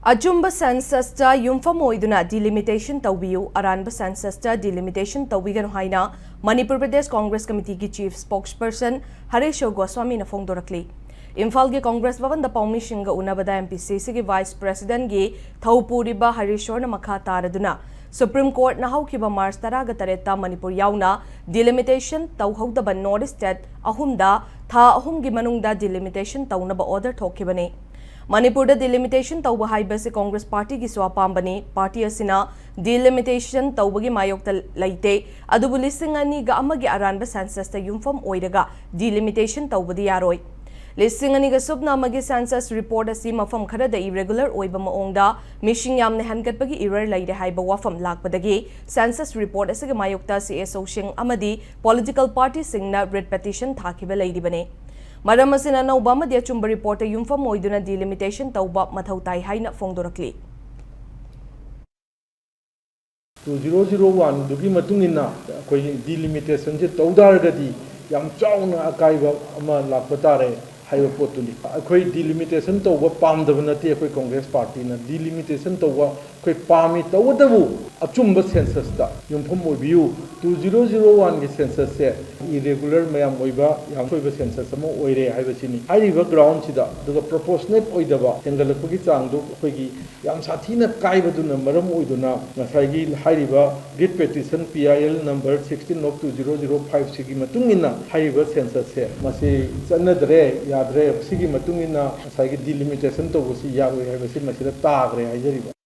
Ajumba census ta yumfam oiduna delimitation tawbiu aranba census ta delimitation tawbiganu haina Manipur Pradesh Congress Committee ki chief spokesperson Harish Goswami na phongdorakli. Imphal gi Congress Bhavan da Paumi Shinga unabada Mpcc ki Vice President gi Thaupuriba Harishor na makha taraduna Supreme Court na haukiba March 13 Manipur yauna delimitation tawhodaba North State ahumda tha ahum gi manungda delimitation tawnaba order thokibane. Manipur da delimitation tawba haibase Congress Party ki swapambani party asina delimitation tawbagi mayokta laite adubu lising ani ga amagi aranba census ta yumfam oiraga delimitation tawbadi yaroi lising ani ga subna amagi census report asi mafam khara da irregular oiba maongda mishing yamne hangatbagi error laide haiba wafam lakpadagi census report asige mayokta CSO shing amadi political party singna writ petition thakiba laidibane Madam Masina na Obama dia chumba report yumfam oiduna delimitation tawba mathau tai haina phongdorakli 2001 dugi matungina koi delimitation je tawdargadi yam chauna akaiba ama lakpatare haiba potuni koi delimitation tawba pamdaba nati koi Congress Party na delimitation tawba koi pami tawdabu achumba census da yumfam oibiu 2001 ki census se irregular mayam oiba yam soiba census ama oire haiba sini haiba ground sida duga proportionate oidaba tengalakpagi changdu koigi yam sathina kaiba duna maram oiduna ngasai haiba writ petition PIL number 16 of 2005 sigi matungina haiba census se masi chanadre yadre sigi matungina ngasai delimitation to bosi yawe haiba si masida tagre haijariba